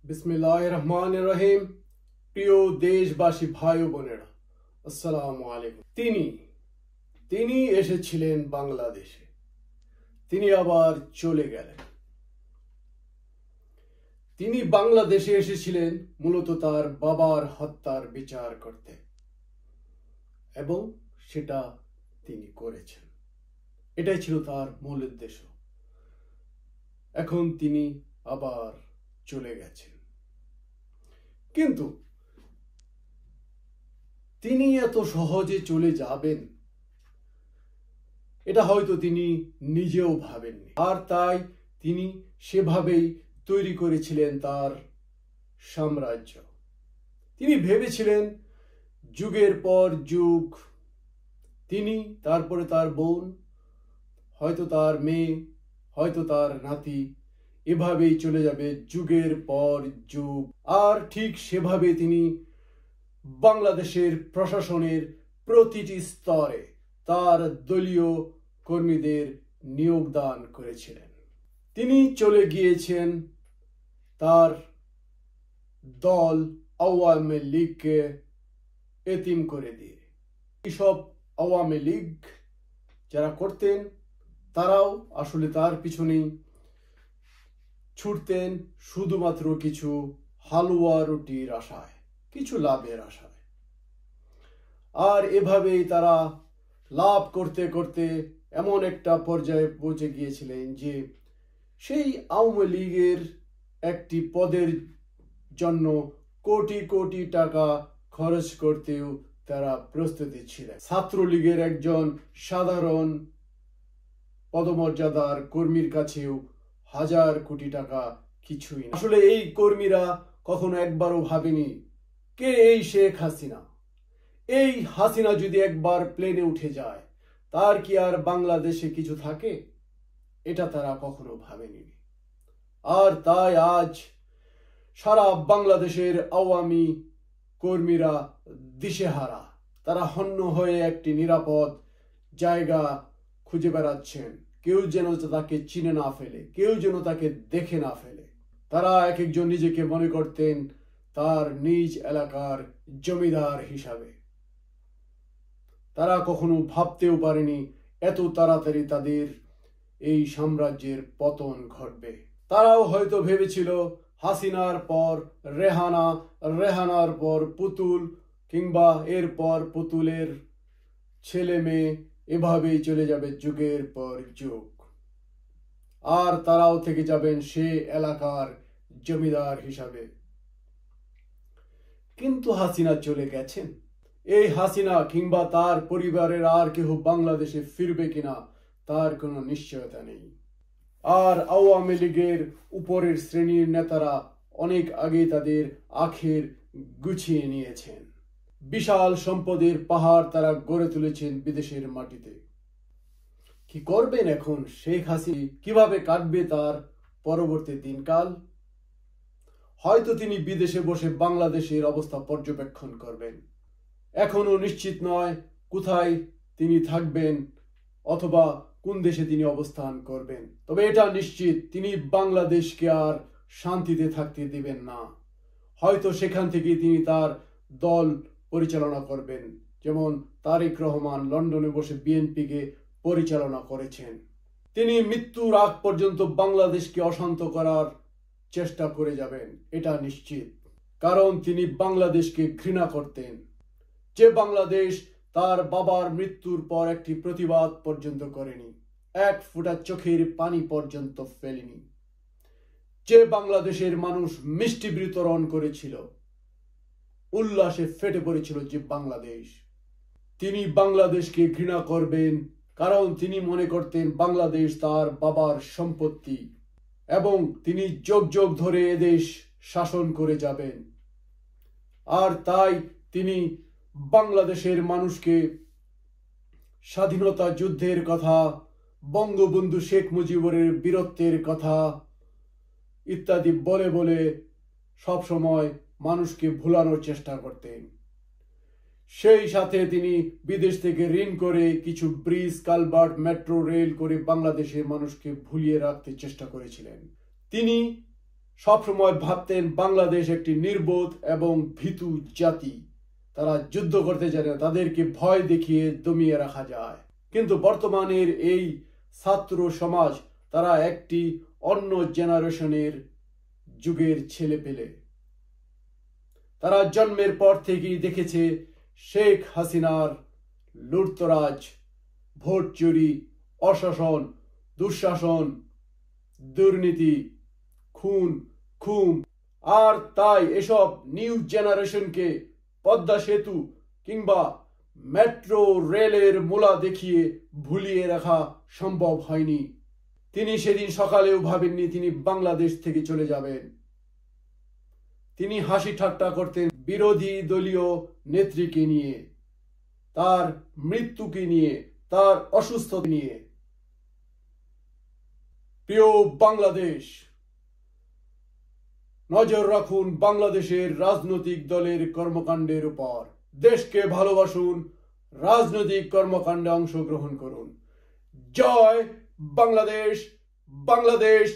বিসমিল্লাহির রহমানির রহিম। প্রিয় দেশবাসী ভাই ও বোনেরা, আসসালামু আলাইকুম। তিনি এসেছিলেন বাংলাদেশে, তিনি আবার চলে গেলেন। তিনি বাংলাদেশে এসেছিলেন মূলত তার বাবার হত্যার বিচার করতে, এবং সেটা তিনি করেছেন। এটাই ছিল তার মূল উদ্দেশ্য। এখন তিনি আবার চলে গেছেন, কিন্তু তিনি এত সহজে চলে যাবেন এটা হয়তো তিনি নিজেও ভাবেননি। আর তাই তিনি সেভাবেই তৈরি করেছিলেন তার সাম্রাজ্য। তিনি ভেবেছিলেন যুগের পর যুগ তিনি, তারপরে তার বোন, হয়তো তার মেয়ে, হয়তো তার নাতি, এভাবেই চলে যাবে যুগের পর যুগ। আর ঠিক সেভাবে তিনি বাংলাদেশের প্রশাসনের প্রতিটি স্তরে তার দলীয় কর্মীদের নিয়োগ দান করেছিলেন। তিনি চলে গিয়েছেন তার দল আওয়ামী লীগকে এতিম করে দিয়ে। এসব আওয়ামী লীগ যারা করতেন তারাও আসলে তার পিছনেই ছুটতেন শুধুমাত্র কিছু হালুয়া রুটির আশায়, কিছু লাভের আশায়। আর এভাবেই তারা লাভ করতে করতে এমন একটা পর্যায়ে পৌঁছে গিয়েছিলেন যে সেই আওয়ামী লীগের একটি পদের জন্য কোটি কোটি টাকা খরচ করতেও তারা প্রস্তুতি ছিলেন। ছাত্রলীগের একজন সাধারণ পদমর্যাদার কর্মীর কাছেও হাজার কোটি টাকা কিছুই না। আসলে এই কর্মীরা কখনো একবারও ভাবেনি কে এই শেখ হাসিনা। এই হাসিনা যদি একবার প্লেনে উঠে যায় তার কি আর বাংলাদেশে কিছু থাকে, এটা তারা কখনো ভাবেনি। আর তাই আজ সারা বাংলাদেশের আওয়ামী কর্মীরা দিশেহারা। তারা হন্য হয়ে একটি নিরাপদ জায়গা খুঁজে বেড়াচ্ছেন। কেউ যেন তাকে চিনে না ফেলে, কেউ যেন তাকে দেখে না ফেলে। তারা এক একজন নিজেকে মনে করতেন তার নিজ এলাকার জমিদার হিসাবে। তারা কখনো ভাবতেও পারেনি এত তাড়াতাড়ি তাদের এই সাম্রাজ্যের পতন ঘটবে। তারাও হয়তো ভেবেছিল হাসিনার পর রেহানা, রেহানার পর পুতুল, কিংবা এরপর পুতুলের ছেলে মেয়ে, এভাবেই চলে যাবে যুগের পর যুগ। আর তারাও থেকে যাবেন সে এলাকার জমিদার হিসাবে। কিন্তু হাসিনা চলে গেছেন। এই হাসিনা কিংবা তার পরিবারের আর কেউ বাংলাদেশে ফিরবে কিনা তার কোনো নিশ্চয়তা নেই। আর আওয়ামী লীগের উপরের শ্রেণীর নেতারা অনেক আগে তাদের আখের গুছিয়ে নিয়েছেন। বিশাল সম্পদের পাহাড় তারা গড়ে তুলেছেন বিদেশের মাটিতে। কি করবেন এখন শেখ হাসিনা? কিভাবে কাটবে তার পরবর্তী দিনকাল? হয়তো তিনি বিদেশে বসে বাংলাদেশের অবস্থা পর্যবেক্ষণ করবেন। এখনো নিশ্চিত নয় কোথায় তিনি থাকবেন অথবা কোন দেশে তিনি অবস্থান করবেন। তবে এটা নিশ্চিত তিনি বাংলাদেশকে আর শান্তিতে থাকতে দিবেন না। হয়তো সেখান থেকে তিনি তার দল পরিচালনা করবেন, যেমন তারেক রহমান লন্ডনে বসে বিএনপিকে পরিচালনা করেছেন। তিনি মৃত্যুর আগ পর্যন্ত বাংলাদেশকে অশান্ত করার চেষ্টা করে যাবেন, এটা নিশ্চিত। কারণ তিনি বাংলাদেশকে ঘৃণা করতেন। যে বাংলাদেশ তার বাবার মৃত্যুর পর একটি প্রতিবাদ পর্যন্ত করেনি, এক ফোঁটা চোখের পানি পর্যন্ত ফেলেনি। যে বাংলাদেশের মানুষ মিষ্টি বিতরণ করেছিল, উল্লাসে ফেটে পড়েছিল যে বাংলাদেশ, তিনি বাংলাদেশকে ঘৃণা করবেন। কারণ তিনি মনে করতেন বাংলাদেশ তার বাবার সম্পত্তি এবং তিনি যুগ যুগ ধরে এদেশ শাসন করে যাবেন। আর তাই তিনি বাংলাদেশের মানুষকে স্বাধীনতা যুদ্ধের কথা, বঙ্গবন্ধু শেখ মুজিবুরের বীরত্বের কথা ইত্যাদি বলে বলে সবসময় মানুষকে ভুলানোর চেষ্টা করতেন। সেই সাথে তিনি বিদেশ থেকে ঋণ করে কিছু ব্রিজ, কালভার্ট, মেট্রো রেল করে বাংলাদেশের মানুষকে ভুলিয়ে রাখতে চেষ্টা করেছিলেন। তিনি সবসময় ভাবতেন বাংলাদেশ একটি নির্বোধ এবং ভীতু জাতি, তারা যুদ্ধ করতে জানে, তাদেরকে ভয় দেখিয়ে দমিয়ে রাখা যায়। কিন্তু বর্তমানের এই ছাত্র সমাজ তারা একটি অন্য জেনারেশনের যুগের ছেলেপেলে। তারা জন্মের পর থেকেই দেখেছে শেখ হাসিনার লুটতরাজ, ভোট চুরি, অশাসন, দুঃশাসন, দুর্নীতি, খুন, খুন। আর তাই এসব নিউ জেনারেশনকে পদ্মা সেতু কিংবা মেট্রো রেলের মূলা দেখিয়ে ভুলিয়ে রাখা সম্ভব হয়নি। তিনি সেদিন সকালেও ভাবেননি তিনি বাংলাদেশ থেকে চলে যাবেন। তিনি হাসি ঠাট্টা করতেন বিরোধী দলীয় নেত্রীকে নিয়ে, তার মৃত্যুকে নিয়ে, তার অসুস্থতা নিয়ে। প্রিয় বাংলাদেশ, নজর রাখুন বাংলাদেশের রাজনৈতিক দলের কর্মকাণ্ডের উপর। দেশকে ভালোবাসুন, রাজনৈতিক কর্মকাণ্ডে অংশগ্রহণ করুন। জয় বাংলাদেশ! বাংলাদেশ